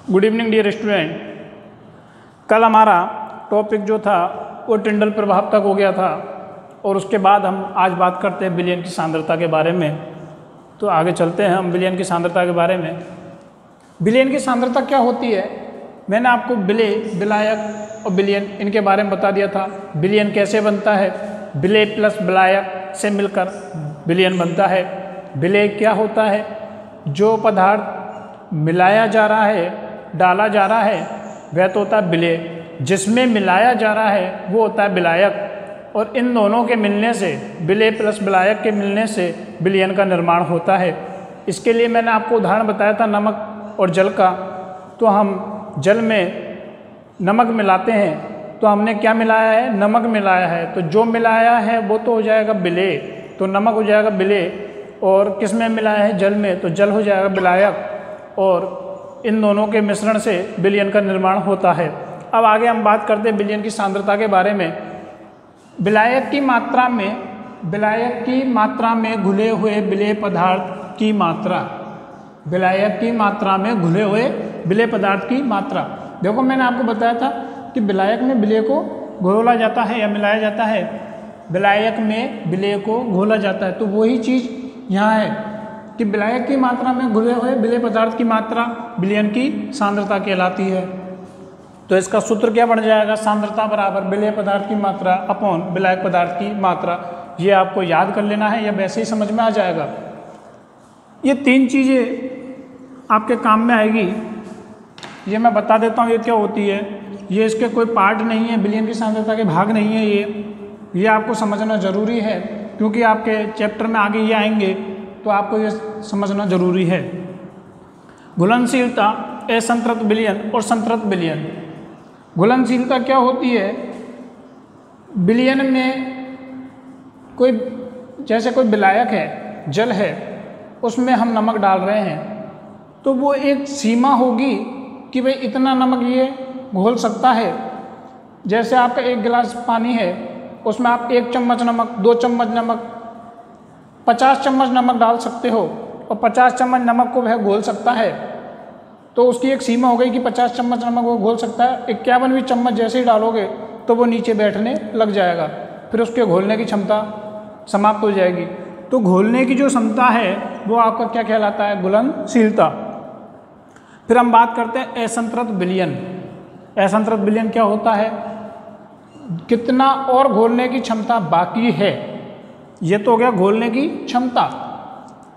Good evening dear student. कल हमारा topic जो था वो टिंडल प्रभाव तक हो गया था और उसके बाद हम आज बात करते हैं विलयन की सांद्रता के बारे में। तो आगे चलते हैं हम विलयन की सांद्रता के बारे में। विलयन की सांद्रता क्या होती है, मैंने आपको विलेय, विलायक और विलयन इनके बारे में बता दिया था। विलयन कैसे बनता है, विलेय प्लस विलायक से मिलकर विलयन बनता है। विलेय क्या होता है, जो पदार्थ मिलाया जा रहा है, डाला जा रहा है, वह तो होता है विलेय। जिसमें मिलाया जा रहा है वो होता है विलायक। और इन दोनों के मिलने से, विलेय प्लस विलायक के मिलने से विलयन का निर्माण होता है। इसके लिए मैंने आपको उदाहरण बताया था नमक और जल का। तो हम जल में नमक मिलाते हैं तो हमने क्या मिलाया है, नमक मिलाया है। तो जो मिलाया है वो तो हो जाएगा विलेय, तो नमक हो जाएगा विलेय। और किस में मिलाया है, जल में, तो जल हो जाएगा विलायक। और इन दोनों के मिश्रण से विलयन का निर्माण होता है। अब आगे हम बात करते हैं विलयन की सांद्रता के बारे में। विलायक की मात्रा में घुले हुए विलेय पदार्थ की मात्रा, विलायक की मात्रा में घुले हुए विलेय पदार्थ की मात्रा। देखो मैंने आपको बताया था कि विलायक में विलेय को घोला जाता है या मिलाया जाता है। विलायक में विलेय को घोला जाता है, तो वही चीज़ यहाँ है कि विलायक की मात्रा में घुले हुए विलेय पदार्थ की मात्रा विलयन की सांद्रता कहलाती है। तो इसका सूत्र क्या बन जाएगा, सांद्रता बराबर विलेय पदार्थ की मात्रा अपॉन विलायक पदार्थ की मात्रा। ये आपको याद कर लेना है या वैसे ही समझ में आ जाएगा। ये तीन चीज़ें आपके काम में आएगी, ये मैं बता देता हूँ ये क्या होती है। ये इसके कोई पार्ट नहीं है, विलयन की सांद्रता के भाग नहीं है। ये आपको समझना ज़रूरी है क्योंकि आपके चैप्टर में आगे ये आएंगे, तो आपको ये समझना ज़रूरी है। घुलनशीलता, असंतृप्त विलयन और संतृप्त विलयन। घुलनशीलता क्या होती है, विलयन में कोई, जैसे कोई विलायक है, जल है, उसमें हम नमक डाल रहे हैं, तो वो एक सीमा होगी कि भाई इतना नमक ये घोल सकता है। जैसे आपका एक गिलास पानी है, उसमें आप 1 चम्मच नमक, 2 चम्मच नमक, 50 चम्मच नमक डाल सकते हो और 50 चम्मच नमक को वह घोल सकता है। तो उसकी एक सीमा हो गई कि 50 चम्मच नमक वो घोल सकता है। 51वीं चम्मच जैसे ही डालोगे तो वो नीचे बैठने लग जाएगा, फिर उसके घोलने की क्षमता समाप्त हो जाएगी। तो घोलने की जो क्षमता है वो आपका क्या कहलाता है, घुलनशीलता। फिर हम बात करते हैं असंतृप्त विलयन। असंतृप्त विलयन क्या होता है, कितना और घोलने की क्षमता बाकी है। ये तो हो गया घोलने की क्षमता,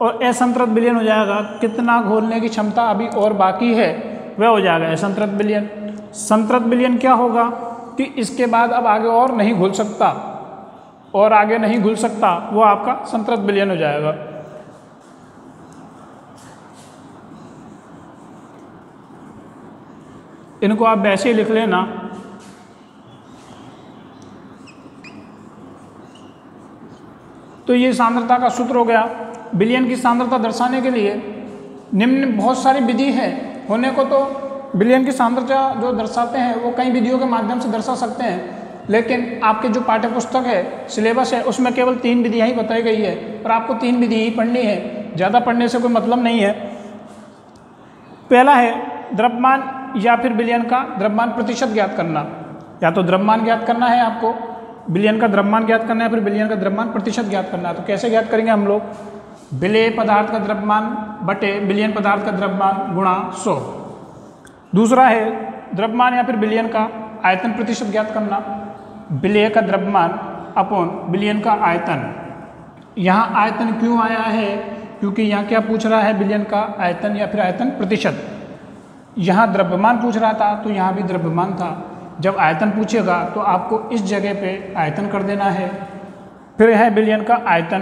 और असंतृप्त विलयन हो जाएगा कितना घोलने की क्षमता अभी और बाकी है, वह हो जाएगा असंतृप्त विलयन। संतृप्त विलयन क्या होगा कि इसके बाद अब आगे और नहीं घुल सकता, और आगे नहीं घुल सकता, वो आपका संतृप्त विलयन हो जाएगा। इनको आप वैसे ही लिख लेना। तो ये सांद्रता का सूत्र हो गया। विलयन की सांद्रता दर्शाने के लिए निम्न बहुत सारी विधि है। होने को तो विलयन की सांद्रता जो दर्शाते हैं वो कई विधियों के माध्यम से दर्शा सकते हैं, लेकिन आपके जो पाठ्य पुस्तक है, सिलेबस है, उसमें केवल 3 विधियाँ ही बताई गई है और आपको 3 विधि ही पढ़नी है, ज़्यादा पढ़ने से कोई मतलब नहीं है। पहला है द्रव्यमान या फिर विलयन का द्रव्यमान प्रतिशत ज्ञात करना। या तो द्रव्यमान ज्ञात करना है आपको, विलयन का द्रव्यमान ज्ञात करना है, फिर विलयन का द्रव्यमान प्रतिशत ज्ञात करना है। तो कैसे ज्ञात करेंगे हम लोग, विलेय पदार्थ का द्रव्यमान बटे विलयन पदार्थ का द्रव्यमान गुणा 100। दूसरा है द्रव्यमान या फिर विलयन का आयतन प्रतिशत ज्ञात करना। विलेय का द्रव्यमान अपॉन विलयन का आयतन। यहाँ आयतन क्यों आया है, क्योंकि यहाँ क्या पूछ रहा है, विलयन का आयतन या फिर आयतन प्रतिशत। यहाँ द्रव्यमान पूछ रहा था तो यहाँ भी द्रव्यमान था। जब आयतन पूछेगा तो आपको इस जगह पे आयतन कर देना है। फिर है विलयन का आयतन।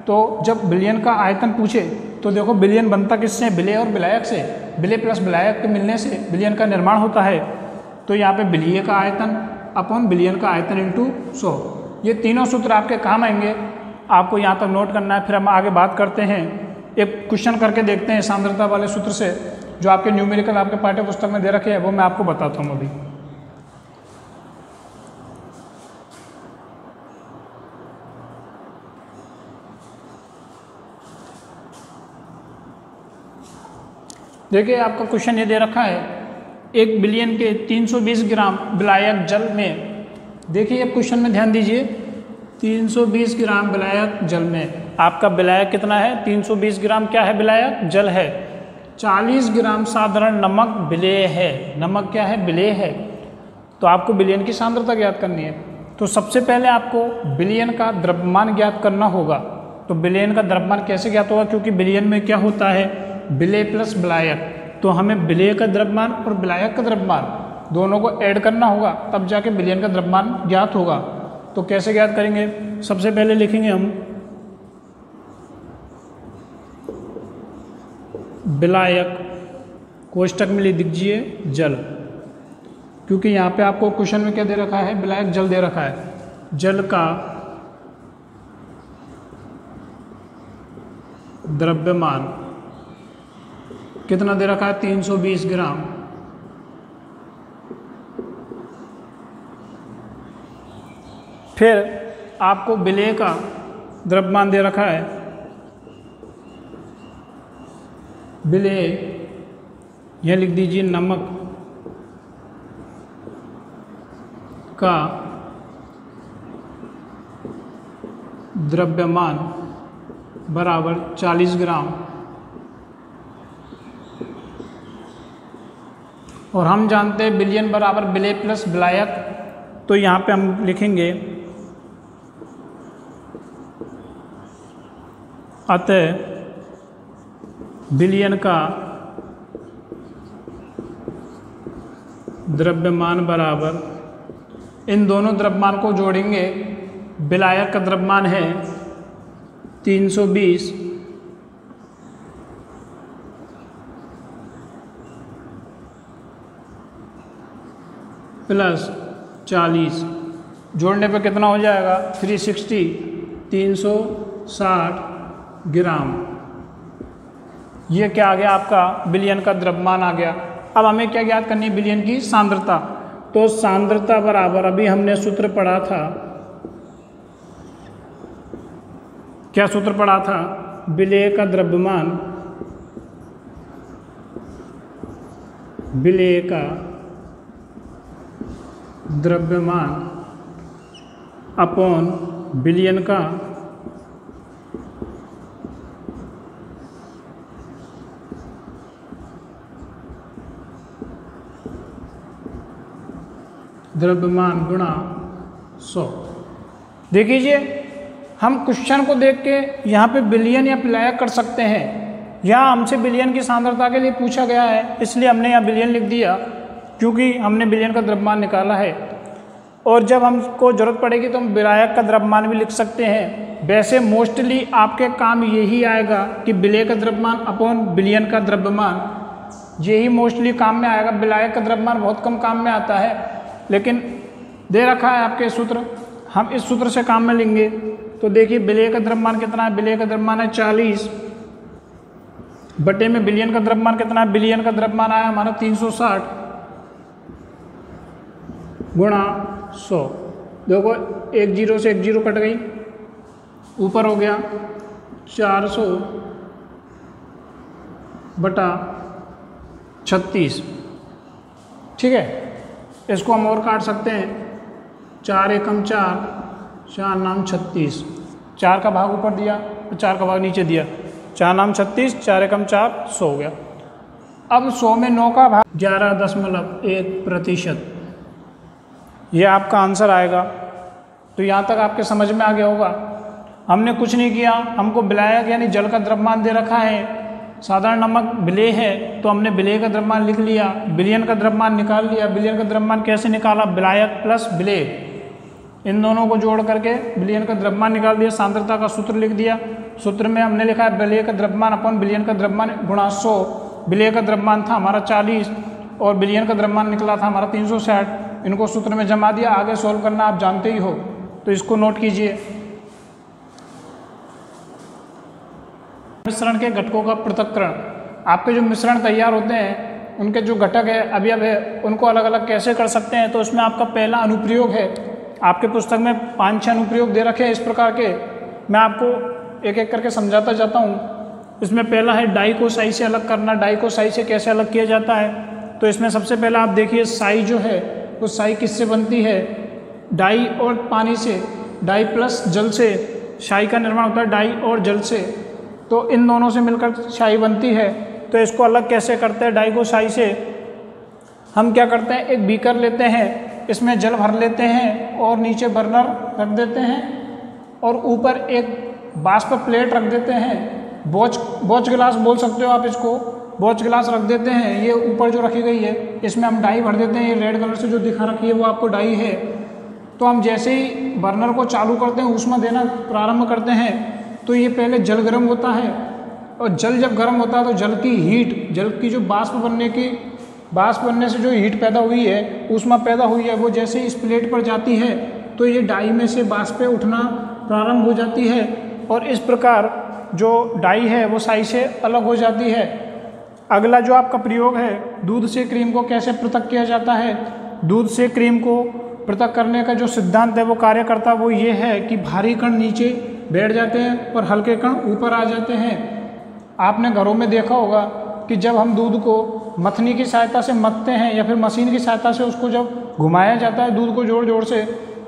तो जब विलयन का आयतन पूछे तो देखो विलयन बनता किससे, विलेय और विलायक से। विलेय प्लस विलायक के मिलने से विलयन का निर्माण होता है। तो यहाँ पे विलेय का आयतन अपॉन विलयन का आयतन इंटू 100। ये तीनों सूत्र आपके काम आएंगे, आपको यहाँ तक नोट करना है। फिर हम आगे बात करते हैं, एक क्वेश्चन करके देखते हैं सांद्रता वाले सूत्र से, जो आपके न्यूमेरिकल आपके पाठ्य पुस्तक में दे रखे हैं, वो मैं आपको बताता हूँ अभी। देखिए आपका क्वेश्चन ये दे रखा है 1 बिलियन के 320 ग्राम विलायक जल में, देखिए क्वेश्चन में ध्यान दीजिए, 320 ग्राम विलायक जल में आपका विलायक कितना है, 320 ग्राम क्या है, विलायक जल है। 40 ग्राम साधारण नमक विलेय है, नमक क्या है, विलेय है। तो आपको विलयन की सांद्रता ज्ञात करनी है। तो सबसे पहले आपको विलयन का द्रव्यमान ज्ञात करना होगा। तो विलयन का द्रव्यमान कैसे ज्ञात होगा, क्योंकि विलयन में क्या होता है, विलेय प्लस विलायक। तो हमें विलेय का द्रव्यमान और विलायक का द्रव्यमान दोनों को ऐड करना होगा, तब जाके विलयन का द्रव्यमान ज्ञात होगा। तो कैसे ज्ञात करेंगे, सबसे पहले लिखेंगे हम विलायक, कोष्टक में लिख दीजिए जल, क्योंकि यहाँ पे आपको क्वेश्चन में क्या दे रखा है, विलायक जल दे रखा है। जल का द्रव्यमान कितना दे रखा है, 320 ग्राम। फिर आपको विलेय का द्रव्यमान दे रखा है, विलेय यह लिख दीजिए नमक का द्रव्यमान बराबर 40 ग्राम। और हम जानते हैं विलयन बराबर विलेय प्लस विलायक, तो यहाँ पे हम लिखेंगे अतः विलयन का द्रव्यमान बराबर, इन दोनों द्रव्यमान को जोड़ेंगे, विलायक का द्रव्यमान है 320 प्लस 40, जोड़ने पे कितना हो जाएगा, 360, 360 ग्राम। ये क्या आ गया, आपका विलयन का द्रव्यमान आ गया। अब हमें क्या ज्ञात करनी है, विलयन की सांद्रता। तो सांद्रता बराबर, अभी हमने सूत्र पढ़ा था, क्या सूत्र पढ़ा था, विलेय का द्रव्यमान, विलेय का द्रव्यमान अपॉन विलयन का द्रव्यमान गुणा 100। देखिए हम क्वेश्चन को देख के यहाँ पे विलयन या विलायक कर सकते हैं। यहाँ हमसे विलयन की सांद्रता के लिए पूछा गया है, इसलिए हमने यहाँ विलयन लिख दिया, क्योंकि हमने विलयन का द्रव्यमान निकाला है। और जब हमको जरूरत पड़ेगी तो हम विलायक का द्रव्यमान भी लिख सकते हैं। वैसे मोस्टली आपके काम यही आएगा कि विलेय का द्रव्यमान अपॉन विलयन का द्रव्यमान, यही मोस्टली काम में आएगा। विलायक का द्रव्यमान बहुत कम काम में आता है, लेकिन दे रखा है आपके सूत्र, हम इस सूत्र से काम में लेंगे। तो देखिए विलेय का द्रव्यमान कितना है, विलेय का द्रव्यमान है 40 बटे में विलयन का द्रव्यमान कितना है, विलयन का द्रव्यमान आया हमारा 360 गुणा 100। देखो एक जीरो से एक जीरो कट गई, ऊपर हो गया 400 बटा 36। ठीक है, इसको हम और काट सकते हैं, 4 एकम 4, 4 नाम 36, 4 का भाग ऊपर दिया और 4 का भाग नीचे दिया, 4 नाम 36, 4 एकम 4, 100 हो गया। अब 100 में 9 का भाग 11.1%, ये आपका आंसर आएगा। तो यहाँ तक आपके समझ में आ गया होगा। हमने कुछ नहीं किया, हमको विलायक यानी जल का द्रव्यमान दे रखा है, साधारण नमक विलेय है, तो हमने विलेय का द्रव्यमान लिख लिया, विलयन का द्रव्यमान निकाल लिया। विलयन का द्रव्यमान कैसे निकाला, विलायक प्लस विलेय, इन दोनों को जोड़ करके विलयन का द्रव्यमान निकाल दिया, सांद्रता का सूत्र लिख दिया। सूत्र में हमने लिखा है विलेय का द्रव्यमान अपन विलयन का द्रव्यमान गुणा 100। विलेय का द्रव्यमान था हमारा 40 और विलयन का द्रव्यमान निकला था हमारा 360। इनको सूत्र में जमा दिया, आगे सॉल्व करना आप जानते ही हो, तो इसको नोट कीजिए। मिश्रण के घटकों का पृथक्करण, आपके जो मिश्रण तैयार होते हैं उनके जो घटक है अवयव है उनको अलग अलग कैसे कर सकते हैं। तो उसमें आपका पहला अनुप्रयोग है, आपके पुस्तक में 5-6 अनुप्रयोग दे रखे हैं इस प्रकार के, मैं आपको एक एक करके समझाता जाता हूँ। इसमें पहला है डाई को साई से अलग करना। डाई को साई से कैसे अलग किया जाता है, तो इसमें सबसे पहले आप देखिए साई जो है वो साई किससे बनती है, डाई और पानी से, डाई प्लस जल से शाई का निर्माण होता है, डाई और जल से। तो इन दोनों से मिलकर शाई बनती है। तो इसको अलग कैसे करते हैं डाई को शाई से, हम क्या करते हैं, एक बीकर लेते हैं, इसमें जल भर लेते हैं और नीचे बर्नर रख देते हैं और ऊपर एक बाष्प प्लेट रख देते हैं, बोच गिलास बोल सकते हो आप इसको, बोच गिलास रख देते हैं। ये ऊपर जो रखी गई है इसमें हम डाई भर देते हैं, ये रेड कलर से जो दिखा रखी है वो आपको डाई है। तो हम जैसे ही बर्नर को चालू करते हैं, ऊष्मा देना प्रारंभ करते हैं, तो ये पहले जल गर्म होता है और जल जब गर्म होता है तो जल की हीट, जल की जो बाष्प बनने से जो हीट पैदा हुई है, ऊष्मा पैदा हुई है, वो जैसे इस प्लेट पर जाती है तो ये डाई में से बाष्पें उठना प्रारंभ हो जाती है और इस प्रकार जो डाई है वो साई से अलग हो जाती है। अगला जो आपका प्रयोग है, दूध से क्रीम को कैसे पृथक किया जाता है। दूध से क्रीम को पृथक करने का जो सिद्धांत है वो कार्य करता है वो ये है कि भारी कण नीचे बैठ जाते हैं और हल्के कण ऊपर आ जाते हैं। आपने घरों में देखा होगा कि जब हम दूध को मथनी की सहायता से मथते हैं या फिर मशीन की सहायता से उसको जब घुमाया जाता है दूध को जोर जोर से,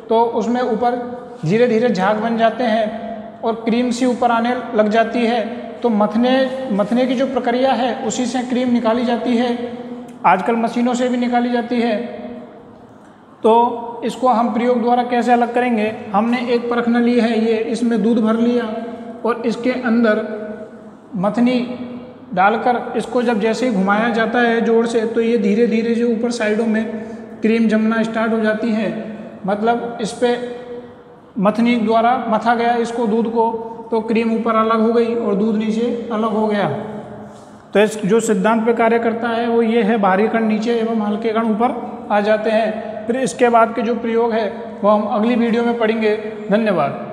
तो उसमें ऊपर धीरे धीरे झाग बन जाते हैं और क्रीम सी ऊपर आने लग जाती है। तो मथने की जो प्रक्रिया है उसी से क्रीम निकाली जाती है, आजकल मशीनों से भी निकाली जाती है। तो इसको हम प्रयोग द्वारा कैसे अलग करेंगे, हमने एक परखना ली है, ये इसमें दूध भर लिया और इसके अंदर मथनी डालकर इसको जब जैसे ही घुमाया जाता है जोर से, तो ये धीरे धीरे जो ऊपर साइडों में क्रीम जमना स्टार्ट हो जाती है। मतलब इस पर मथनी द्वारा मथा गया इसको दूध को, तो क्रीम ऊपर अलग हो गई और दूध नीचे अलग हो गया। तो इस जो सिद्धांत पे कार्य करता है वो ये है, भारी कण नीचे एवं हल्के कण ऊपर आ जाते हैं। फिर इसके बाद के जो प्रयोग है वो हम अगली वीडियो में पढ़ेंगे। धन्यवाद।